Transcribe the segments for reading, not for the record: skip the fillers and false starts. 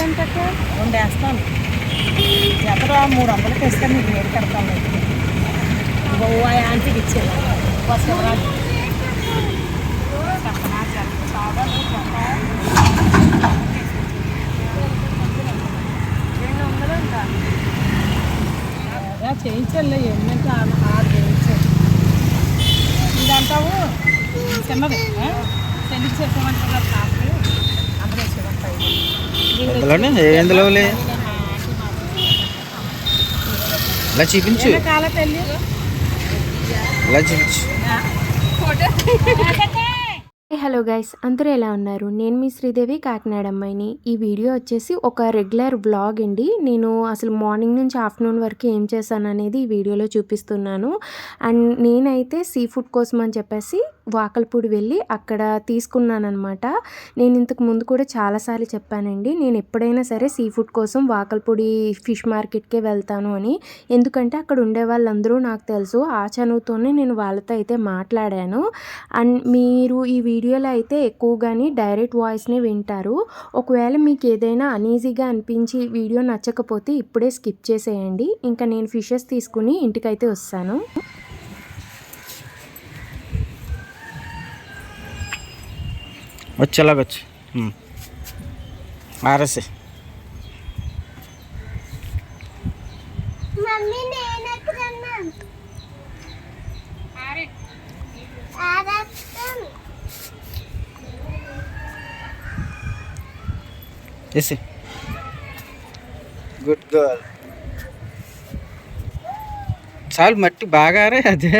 ఎంతక్క? 2 వేస్తాను. జతర 300కి ఇస్తాను. మీకు వేరు కడతాను. ఇగో ఆ యాంటీకి ఇచ్చేది వస్తుంది. చేయించాలి ఏంటంటే 6 చేయించాలి. ఇదంటావు చిన్నది చెల్లికి చేసేమంటారు కాఫీ అందరూ వేసేమంటాయి. ఎందులోలే ఇలా చూపించు, కాల తల్లి ఇలా చూపించు. హలో గైస్, అందరూ ఎలా ఉన్నారు? నేను మీ శ్రీదేవి, కాకినాడ అమ్మాయిని. ఈ వీడియో వచ్చేసి ఒక రెగ్యులర్ వ్లాగ్ అండి. నేను అసలు మార్నింగ్ నుంచి ఆఫ్టర్నూన్ వరకు ఏం చేశాను అనేది ఈ వీడియోలో చూపిస్తున్నాను. అండ్ నేనైతే సీ ఫుడ్ కోసం అని చెప్పేసి వాకల్పూడి వెళ్ళి అక్కడ తీసుకున్నాను అనమాట. నేను ఇంతకు ముందు కూడా చాలాసార్లు చెప్పానండి, నేను ఎప్పుడైనా సరే సీ ఫుడ్ కోసం వాకల్పూడి ఫిష్ మార్కెట్కే వెళ్తాను అని. ఎందుకంటే అక్కడ ఉండే వాళ్ళందరూ నాకు తెలుసు. ఆ చనువుతోనే నేను వాళ్ళతో అయితే మాట్లాడాను. అండ్ మీరు ఈ వీడియోలో అయితే ఎక్కువగానే డైరెక్ట్ వాయిస్నే వింటారు. ఒకవేళ మీకు ఏదైనా అనీజీగా అనిపించి వీడియో నచ్చకపోతే ఇప్పుడే స్కిప్ చేసేయండి. ఇంకా నేను ఫిషెస్ తీసుకుని ఇంటికైతే వస్తాను. వచ్చేలాగొచ్చు ఆర్ఎస్ చేసి గుడ్ గర్ల్. చాలు మట్టి బాగా రే. అదే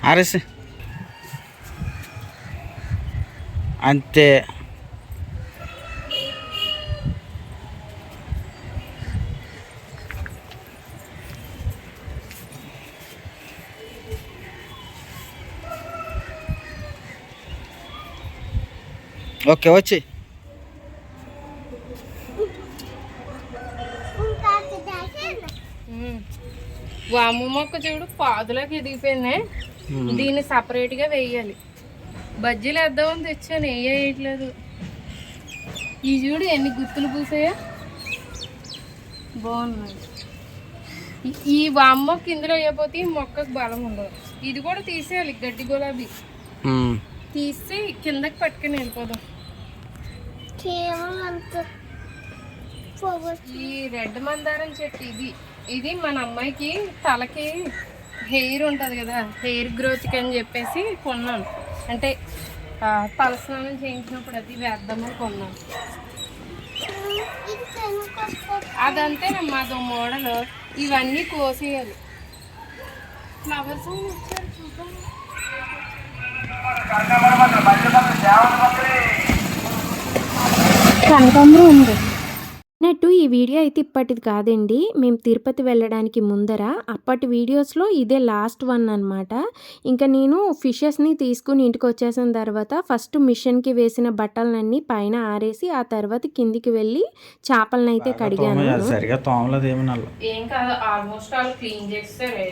ఆర్ఎస్ అంతే. ఓకే వచ్చి వాము మొక్క చూడు పాదులోకి ఎదిగిపోయింది. దీన్ని సపరేట్గా వేయాలి. బజ్జీలు వేద్దామని తెచ్చాను, వేయట్లేదు. ఈ చూడు ఎన్ని గుత్తులు పూసాయో, బాగున్నాయి. ఈ వాము మొక్క ఇందులో వేయకపోతే ఈ మొక్కకు బలం ఉండదు. ఇది కూడా తీసేయాలి. గడ్డి గులాబీ తీసి కిందకి పట్టుకుని వెళ్ళిపోదాం. ఈ రెడ్ మందారం చెట్టు ఇది మన అమ్మాయికి తలకి హెయిర్ ఉంటుంది కదా, హెయిర్ గ్రోత్కి అని చెప్పేసి కొన్నాను. అంటే తలస్నానం చేయించినప్పుడు అది వేద్దామని కొన్నాను. అదంతేనమ్మా, అదో మోడల్. ఇవన్నీ కోసేయాలి. ఫ్లవర్స్ వచ్చారు చూద్దాం. కనకాంబరం ఉంది అన్నట్టు. ఈ వీడియో అయితే ఇప్పటిది కాదండి, మేము తిరుపతి వెళ్ళడానికి ముందర అప్పటి వీడియోస్లో ఇదే లాస్ట్ వన్ అనమాట. ఇంకా నేను ఫిషెస్ని తీసుకుని ఇంటికి వచ్చేసిన తర్వాత ఫస్ట్ మిషన్కి వేసిన బట్టలన్నీ పైన ఆరేసి ఆ తర్వాత కిందికి వెళ్ళి చేపలను అయితే కడిగాను. ఏం కాదు, ఆల్మోస్ట్ ఆల్ క్లీన్ చేస్తారు.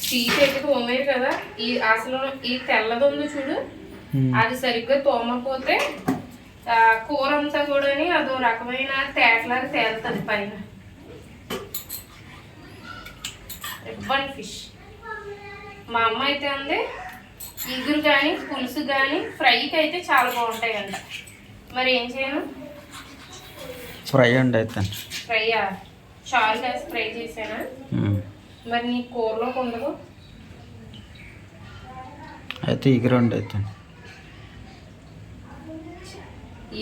తీసేది తోమేరు కదా. ఈ అసలు ఈ తెల్లది ఉంది చూడు, అది సరిగ్గా తోమకపోతే కూర అంతా కూడా అదో రకమైన తేటలాగా తేలుతుంది పైన. రిబ్బన్ ఫిష్ మా అమ్మ అయితే ఉంది. ఇగురు కానీ పులుసు కానీ ఫ్రైకి అయితే చాలా బాగుంటాయంట. మరి ఏం చేయను, ఫ్రై అండి అయితే. ఫ్రైయా? చారు వేసి ఫ్రై చేసానా? మరి నీ కూరలోకి ఉండదు అయితే ఇగురు అండి అయితే.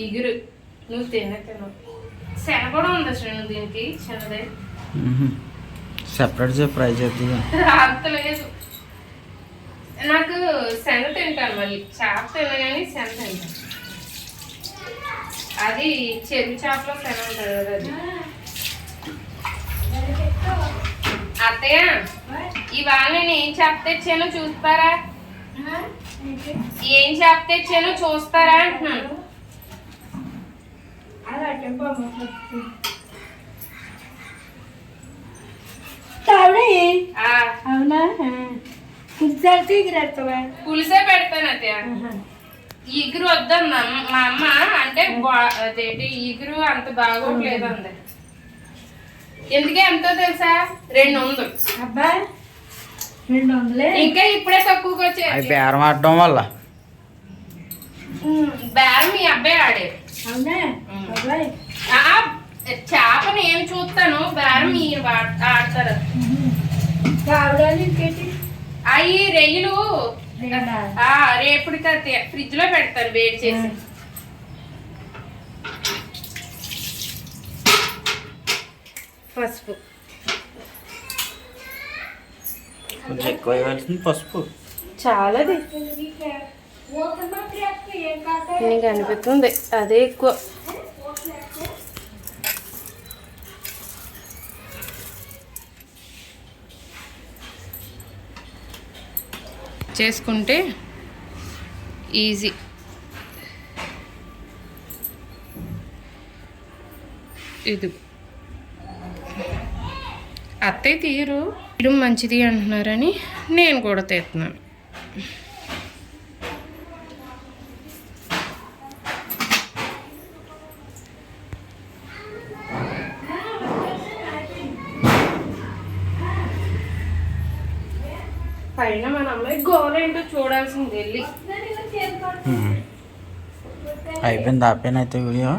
ఇగురు నువ్వు తినవు. శన కూడా ఉంది అసలు దీనికి, చిన్నదే. సెపరేట్ ఫ్రై చేద్దాం. అంతలేదు, నాకు శన తింటాను. మళ్ళీ చేప తినగానే శన తింటాను. అది చెరువు చేపలో శన ఉంటుంది కదా అది. అత్తయ్య, ఇవాళ నేను ఏం చేప తెచ్చానో చూస్తారా? ఏం చేప తెచ్చానో చూస్తారా అంటున్నాను. అవునా? పులిసే పెడతాను అత్తయ్య. ఈగురు వద్దన్నా మా అమ్మ, అంటే అదేంటి ఈగురు అంత బాగోట్లేదు అంది. ఎందుకే ఎంతో తెలుసా? 200. అబ్బా 200. ఇంకా ఇప్పుడే తక్కువకి వచ్చాయి. అవి బేరం ఆడడం వల్ల బేరం మీ అబ్బాయి ఆడే. అవునా అబ్బాయి? చేప నేను చూస్తాను, బేరం మీరు ఆడతారు. అవి రెయ్యలు రేపుడికి ఫ్రిడ్జ్ లో పెడతారు వేడి చేసి. పసుపు కొంచెం ఎక్కువ వేయాల్సింది పసుపు. చాలాది నీకు అనిపిస్తుంది అదే ఎక్కువ. చేసుకుంటే ఈజీ. ఇది అత్తయ్య తీరు తీయడం మంచిది అంటున్నారని నేను కూడా తీస్తున్నాను. పైన మన అమ్మాయి గోల ఏంటో చూడాల్సింది వెళ్ళి. అయిపోయింది, ఆపేనా అయితే వీడియో?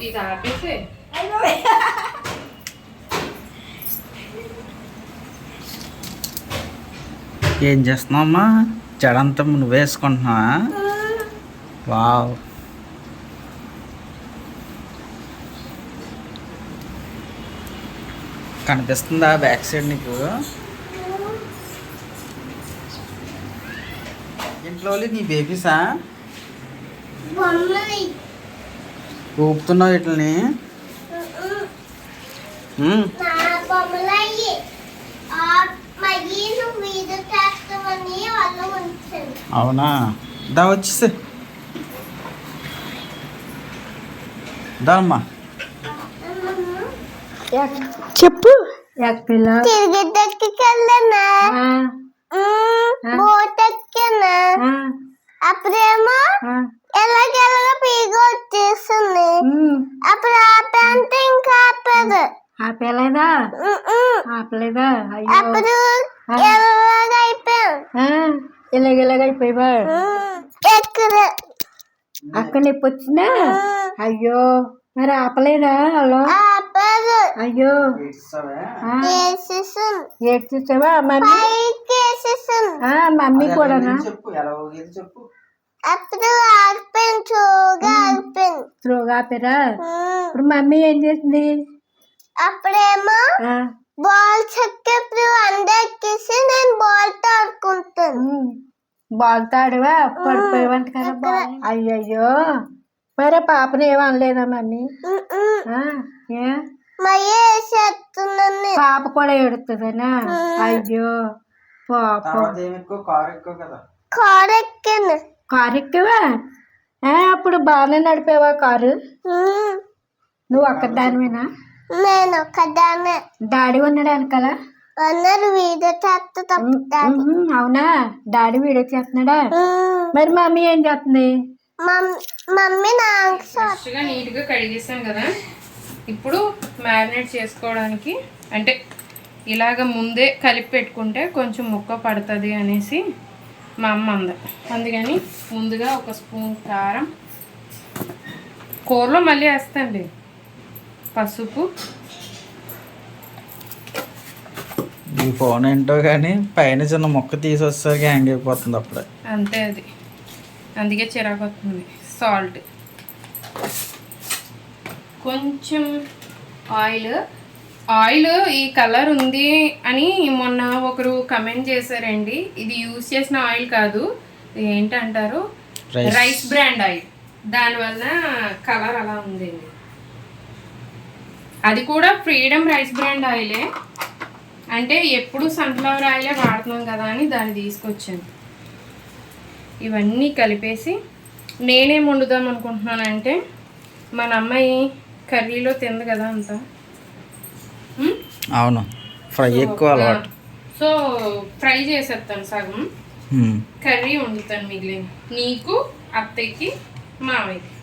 ఇది ఆపేసే. ఏం చేస్తున్నావమ్మా? జడంతా నువ్వు వేసుకుంటున్నావా? వావ్, కనిపిస్తుందా బ్యాక్ సైడ్ నీకు? ఇంట్లో నీ బేబీసా? ఊపుతున్నావు వీటిని? అవునా, దా వచ్చేసి దామ్మా. చెప్పు. అప్పుడేమో ఎలాగెలాగ పీగ వచ్చేస్తుంది. అప్పుడు ఆపంటే ఇంకా ఆపదు. ఆపలేదా? ఆపలేదా? అప్పుడు ఎలాగ అయిపోయాం. ఇలాగైపోయావా? ఎక్కడ అక్కడ నొప్పి వచ్చినా? అయ్యో, మరి ఆపలేదా? అలా ఆపదు. అయ్యో ఏడ్చేసావా? మమ్మీ మమ్మీ కూడానా? అప్పుడు ఆగిపోయింది, చూగా ఆగిపోయింది. స్లోగా ఆపారా? ఇప్పుడు మమ్మీ ఏం చేసింది? అప్పుడేమో బాల్ చెక్కేప్పుడు అందెక్కేసి నేను బాల్ తో ఆడుకుంటాను. బాల్ తాడువా? పడిపోయేవంట కదా బాల్. అయ్యయ్యో, మరి పాపని ఏమనలేదా మమ్మీ? ఏ మరి వేసేస్తున్నాను. పాప కూడా ఏడుతుందనా? అయ్యో పాపం. కారు ఎక్కాను. కారు ఎక్కవా? అప్పుడు బాగానే నడిపేవా కారు? నువ్వు ఒక్కదానివేనా? నేను ఒక్కదాన్నే. డాడీ ఉన్నాడు వెనకాల? అన్నారు వీడియో చేస్తా. అవునా, డాడీ వీడియో చేస్తున్నాడా? మరి మమ్మీ ఏం చేస్తుంది? మమ్మీ నాకు ఫ్రెష్గా నీట్గా కడిగేసాం కదా. ఇప్పుడు మ్యారినేట్ చేసుకోవడానికి, అంటే ఇలాగ ముందే కలిపి పెట్టుకుంటే కొంచెం ముక్క పడుతుంది అనేసి మా అమ్మ అంది. అందుకని ముందుగా ఒక స్పూన్ కారం, కూరలో మళ్ళీ వేస్తాండి, పసుపు. ఈ ఫోన్ ఏంటో కానీ పైన చిన్న మొక్క తీసి వచ్చేసరికి హ్యాంగ్ అయిపోతుంది అప్పుడే. అంతే, అది అందుకే చిరాకు వస్తుంది. సాల్ట్, కొంచెం ఆయిల్ ఈ కలర్ ఉంది అని మొన్న ఒకరు కమెంట్ చేశారండి. ఇది యూజ్ చేసిన ఆయిల్ కాదు, ఏంటంటారు, రైస్ బ్రాండ్ ఆయిల్. దానివల్ల కలర్ అలా ఉంది. అది కూడా ఫ్రీడమ్ రైస్ బ్రాండ్ ఆయిలే. అంటే ఎప్పుడు సన్ఫ్లవర్ ఆయిలే వాడుతున్నాం కదా అని దాన్ని తీసుకొచ్చాను. ఇవన్నీ కలిపేసి నేనేం వండుదాం అనుకుంటున్నానంటే, మన అమ్మాయి కర్రీలో తింది కదా అంతా. అవును, ఫ్రై ఎక్కువ అలవాటు. సో ఫ్రై చేసేస్తాను సగం. కర్రీ వండుతాను మిగిలిన. నీకు, అత్తయ్యకి, మావయ్యకి.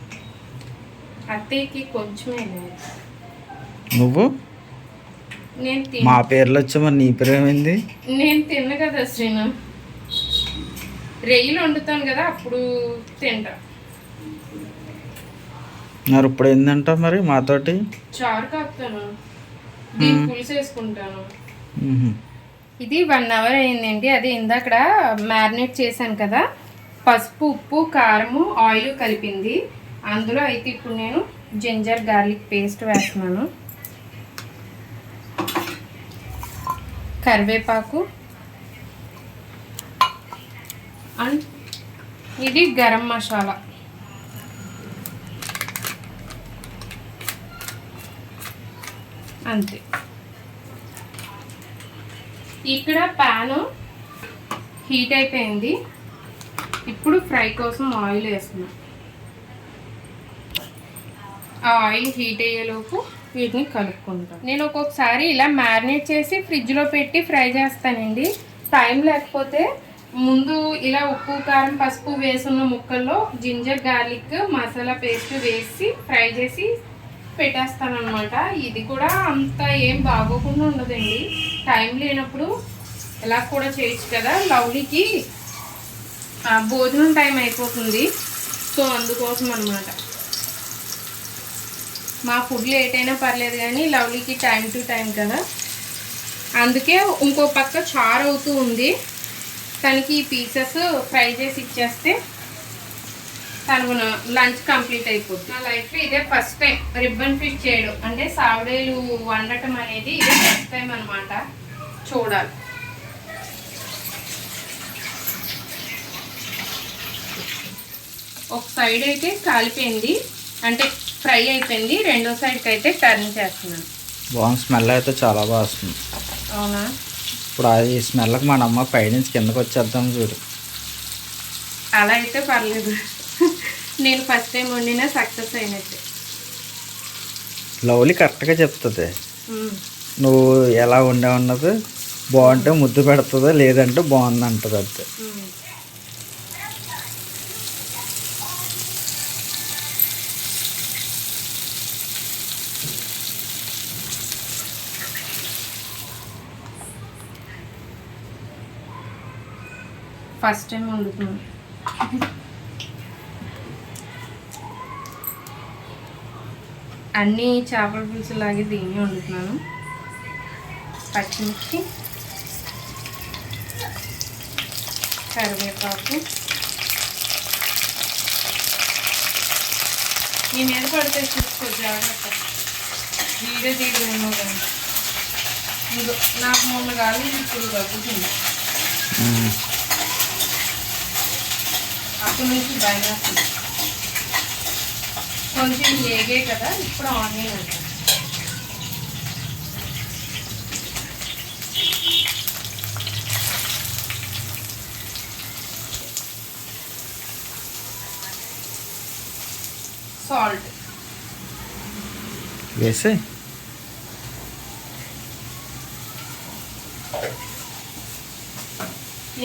అత్తయ్యకి కొంచెమే లేదు. నువ్వు నేను మా పేర్లు వచ్చా మరి నీ పేరు ఏమైంది? నేను తిన్న కదా శ్రీను. రొయ్యలు వండుతాను కదా అప్పుడు తింటా. మరి ఇప్పుడు ఏంటంట మరి మాతోటి? చారు కాపుతాను, దీని పులుసు వేసుకుంటాను. ఇది 1 అవర్ అయిందండి. అది ఇందాక మ్యారినేట్ చేశాను కదా, పసుపు, ఉప్పు, కారము, ఆయిల్ కలిపింది. అందులో అయితే ఇప్పుడు నేను జింజర్ గార్లిక్ పేస్ట్ వేస్తున్నాను, కరివేపాకు, అండ్ ఇది గరం మసాలా. అంతే. ఇక్కడ ప్యాన్ హీట్ అయిపోయింది. ఇప్పుడు ఫ్రై కోసం ఆయిల్ వేస్తున్నాం. ఆ ఆయిల్ హీట్ అయ్యేలోపు వీటిని కలుపుకుంటాం. నేను ఒక్కొక్కసారి ఇలా మ్యారినేట్ చేసి ఫ్రిడ్జ్లో పెట్టి ఫ్రై చేస్తానండి. టైం లేకపోతే ముందు ఇలా ఉప్పు, కారం, పసుపు వేసున్న ముక్కల్లో జింజర్ గార్లిక్ మసాలా పేస్ట్ వేసి ఫ్రై చేసి పెట్టేస్తాను అనమాట. ఇది కూడా అంత ఏం బాగోకుండా ఉండదండి. టైం లేనప్పుడు ఇలా కూడా చేయొచ్చు కదా. లవ్లీకి భోజనం టైం అయిపోతుంది, సో అందుకోసం అనమాట. మా ఫుడ్ లేట్ అయినా పర్లేదు కానీ లవ్లీకి టైం టు టైం కదా, అందుకే ఇంకో పక్క చారు అవుతూ ఉంది. తనకి ఈ పీసెస్ ఫ్రై చేసి ఇచ్చేస్తే తను లంచ్ కంప్లీట్ అయిపోతుంది. నా లైఫ్లో ఇదే ఫస్ట్ టైం రిబ్బన్ ఫిష్ చేయడం, అంటే సావిడేలు వండటం అనేది ఇదే ఫస్ట్ టైం అనమాట. చూడాలి. ఒక సైడ్ అయితే కాలిపోయింది, అంటే ఫ్రై అయిపోయింది. రెండో సైడ్కి అయితే టర్న్ చేస్తున్నాను. బాగుంది, స్మెల్ అయితే చాలా బాగా వస్తుంది. అవునా? ఇప్పుడు అది స్మెల్కి మన అమ్మ పైనుంచి కిందకు వచ్చేద్దాం చూడు. అలా అయితే పర్లేదు, నేను ఫస్ట్ టైం వండినా సక్సెస్ అయినట్టే. లవ్లీ కరెక్ట్గా చెప్తుంది. నువ్వు ఎలా ఉండేవన్నది బాగుంటే ముద్దు పెడుతుందా, లేదంటే బాగుంది అంటుంది అంతే. ఫస్ట్ టైం వండుతున్నాను. అన్నీ చేపల పులుసు లాగే దీన్ని వండుతున్నాను. పచ్చిమిర్చి, కరివేపాకు. ఈ మీద పడితే చూసుకో జాగ్రత్త, జీడేమో కానీ. నాకు మొన్న కాదు, ఇప్పుడు తగ్గుతుంది. అప్పటి నుంచి భయం వస్తుంది. కొంచెం ఏగే కదా, ఇప్పుడు ఆనియన్ అంటాను. సాల్ట్ వేసి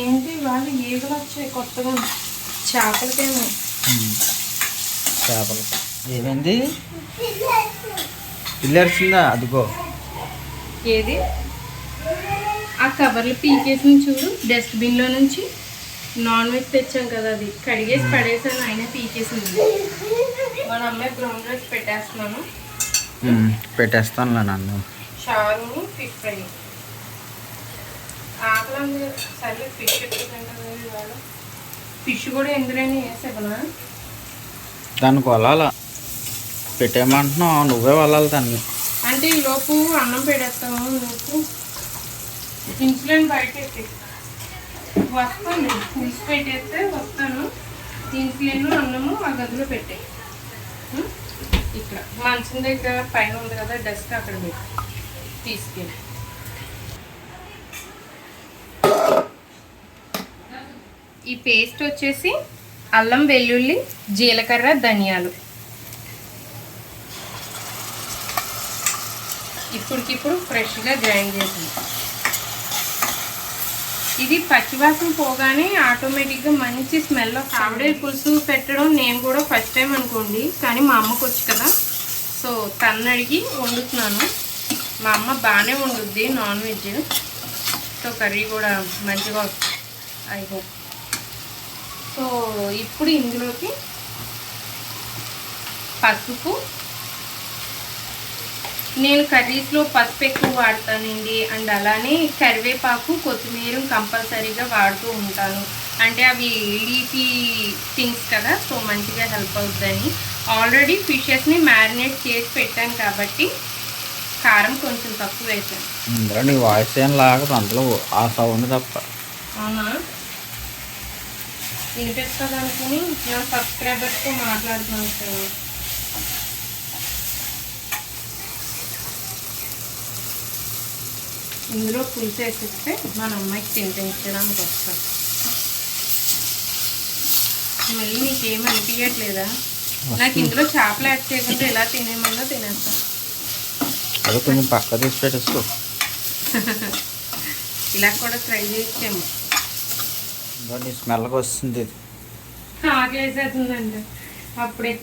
ఏంటి వాళ్ళు ఏగులు వచ్చాయి కొత్తగా చేపలకేమో. చేపలు ఏమైంది? పిల్లర్చిందా? అదిగో ఏది ఆ కవర్లు పీకేసి చూడు, డస్ట్బిన్లో నుంచి. నాన్ వెజ్ తెచ్చాం కదా, అది కడిగేసి పడేసాను, అయినా పీకేసింది. మన అమ్మాయి బ్రౌన్ రైస్ పెట్టేస్తున్నాను. పెట్టేస్తానులే నన్ను. చారు, ఫిష్ ఫ్రై. ఆకలి సరే, ఫిష్ పెట్టుకుంటాను. ఇవాళ ఫిష్ కూడా ఎందులోనే వేసేవనా? దానికి వలాల పెట్టేయమంటున్నావు, నువ్వే వలాలి దాన్ని. అంటే ఈ లోపు అన్నం పెడేస్తాము. నువ్వు ఇన్సులిన్ బయట వస్తాను, పులుసు పెట్టేస్తే వస్తాను. ఇన్సులిన్ అన్నము ఆ గదిలో పెట్టే. ఇక్కడ మంచం దగ్గర పైన ఉంది కదా డస్ట్, అక్కడ పెట్టి తీసుకెళ్ళి. ఈ పేస్ట్ వచ్చేసి అల్లం, వెల్లుల్లి, జీలకర్ర, ధనియాలు. ఇప్పటికిప్పుడు ఫ్రెష్గా గ్రైండ్ చేసింది. ఇది పచ్చివాసన పోగానే ఆటోమేటిక్గా మంచి స్మెల్ ఆవిడే పులుసు పెట్టడం నేను కూడా ఫస్ట్ టైం అనుకోండి, కానీ మా అమ్మకు వచ్చు కదా, సో తను అడిగి వండుతున్నాను. మా అమ్మ బాగానే వండుద్ది నాన్ వెజ్, సో కర్రీ కూడా మంచిగా వస్తుంది ఐ హోప్. సో ఇప్పుడు ఇందులోకి పసుపు, నేను కర్రీస్లో పసుపు ఎక్కువ వాడతానండి, అండ్ అలానే కరివేపాకు కొత్తిమీర కంపల్సరీగా వాడుతూ ఉంటాను. అంటే అవి లీఫీ థింగ్స్ కదా, సో మంచిగా హెల్ప్ అవుతుందని. ఆల్రెడీ ఫిషెస్ని మ్యారినేట్ చేసి పెట్టాను కాబట్టి కారం కొంచెం తక్కువ వేసాను. ఇందులో నీ వాయిస్ ఏం లాగదు, అందులో ఆ సౌండ్ తప్ప. అవునా, వినిపిస్తుంది అనుకుని నా సబ్స్క్రైబర్స్తో మాట్లాడుతున్నాను సార్. ఇందులో పులుసు వేసిస్తే మన అమ్మాయికి తినిపించడానికి వస్తాం. మళ్ళీ నీకేం అనిపించట్లేదా? నాకు ఇందులో చేపలు యాడ్ చేయకుండా ఎలా తినేమన్నా తినేస్తాను. అది కొంచెం పక్క తీసి పెట్టేసుకో. ఇలా కూడా ట్రై చేసాము. నీ స్మెల్కి వస్తుంది ఇది. ఆకలేసేస్తుందండి అప్పుడే.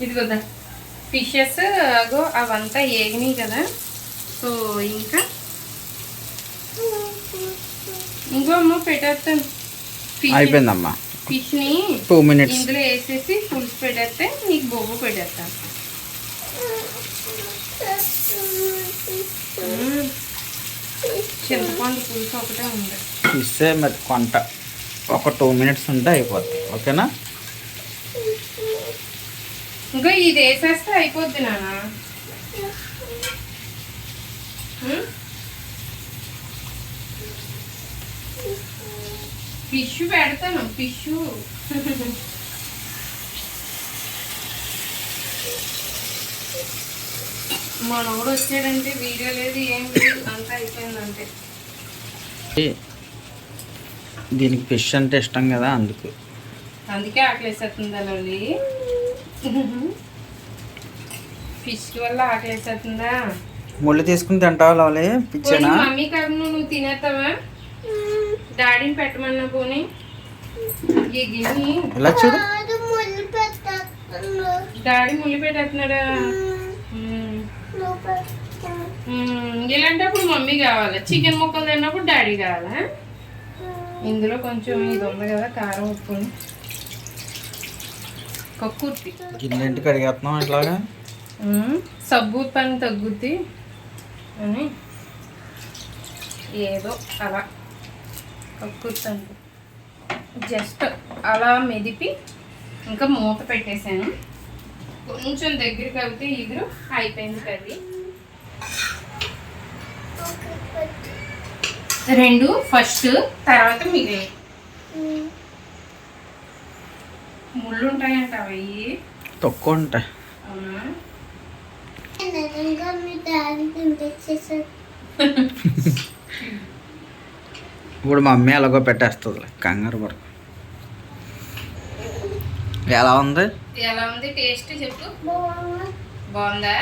ఇదిగోదా ఫిషెస్ అగో అవంతా ఏగినాయి కదా, సో ఇంకా ఇంకో అమ్మ పెట్టేస్తాను. అయిపోయిందమ్మా. ఫిష్ని 2 minutes ఇందులో వేసేసి పులుసు పెట్టేస్తే నీకు బొగ్గు పెట్టేస్తాను. చింతపండు పులుసు ఒకటే ఉంది. ఇస్తే మరి కొంట ఒక 2 minutes ఉంటే అయిపోద్ది. ఓకేనా? ఇంకా ఇది వేసేస్తే అయిపోద్ది నాన్న. ఫిష్ పెడతాను, ఫిష్ మనోడు వచ్చాడంటే వీడియో లేదు ఏం లేదు, అంతా అయిపోయిందంటే. దీనికి ఫిష్ అంటే ఇష్టం కదా, అందుకే ఆకలేసేస్తుందా లల్లి? ఫిష్ వల్ల ఆకలేసేస్తుందా? ముళ్ళు తీసుకుని తింటావా లవ్లీ? పిచ్చేనా? మమ్మీ కాకుండా నువ్వు తినేస్తావా? డాడీని పెట్టమన్నా పోనీ. ఈ గిన్నె ఇలా చూడు. డాడీ ముళ్ళు పెట్టేస్తున్నాడా? ఇలాంటప్పుడు మమ్మీ కావాలా, చికెన్ ముక్కలు తిన్నప్పుడు డాడీ కావాలా? ఇందులో కొంచెం ఇది ఉంది కదా కారం, ఉప్పు, కక్కుర్తి. గిన్నెంటికి అడిగేస్తున్నాం ఇట్లాగా. సబ్బు పని తగ్గుద్ది అని ఏదో అలా కక్కుర్తి అంటే జస్ట్ అలా మెదిపి ఇంకా మూత పెట్టేశాను. కొంచెం దగ్గరికి అవుతే ఇగురు అయిపోయింది కర్రీ. 2 ఫస్ట్, తర్వాత మిగిలిన ముళ్ళు ఉంటాయంట అవి తక్కువ ఉంటాయి. అవునా? ఇప్పుడు మమ్మీ ఎలాగో పెట్టేస్తుంది, కంగారు పడకు. ఎలా ఉంది? ఎలా ఉంది టేస్ట్ చెప్పు. బాగుందా?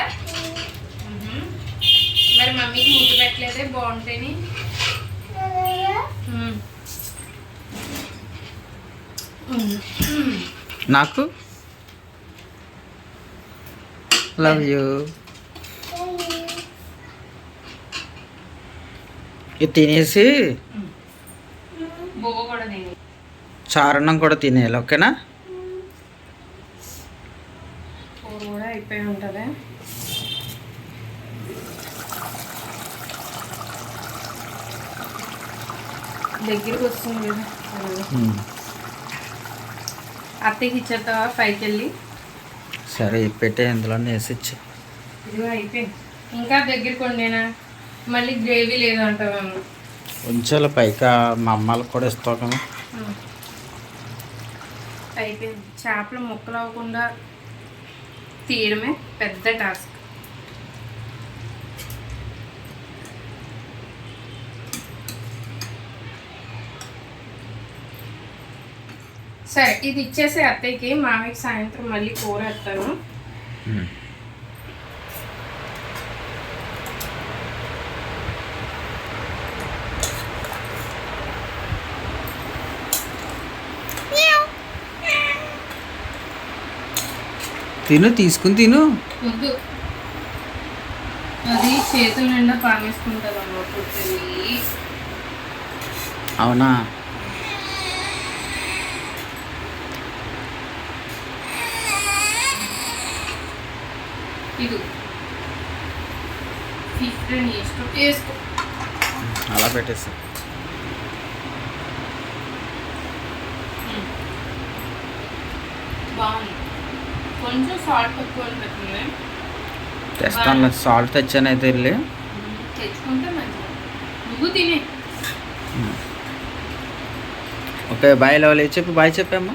మరి మమ్మీకి ముద్దు పెట్టలేదే బాగుంటేని. నాకు లవ్ యూ. ఇది తినేసి బొవ్వ కూడా తిని చారణం కూడా తినేయాలి. ఓకేనా? కూర కూడా అయిపోయి ఉంటుంది. దగ్గరికి వస్తుంది కదా. అత్తకి ఇచ్చేస్తావా పైకి వెళ్ళి? సరే పెట్టే, ఇందులో వేసి ఇచ్చి. ఇదిగో అయిపోయింది. ఇంకా దగ్గరికి వండేనా? మళ్ళీ గ్రేవీ లేదంటావేమో. ఉంచాలి పైకి, మా అమ్మాలకు కూడా ఇస్తావు కదా. అయిపోయింది. చేపలు ముక్కలు అవ్వకుండా తీయడమే పెద్ద టాస్క్. సరే ఇది ఇచ్చేసే అత్తయ్యకి, మామయ్యకి సాయంత్రం మళ్ళీ కూర వేస్తాను. తిను, తీసుకుని తిను. వద్దు, అది చేతుల నిండా పామేసుకుంటుంది అమ్మ పుట్టింది. అవునా? ఇది ఫిఫ్టీన్ వేసుకో. అలా పెట్టేస్తా. బాగుంది, కొంచెం సాల్ట్ తక్కువ అనిపిస్తుంది. తెస్తాను, సాల్ట్ తెచ్చాను అయితే వెళ్ళి. తెచ్చుకుంటే మంచిది. నువ్వు తినే. ఓకే బాయ్ లవలి చెప్పు, బాయ్ చెప్పమ్మా.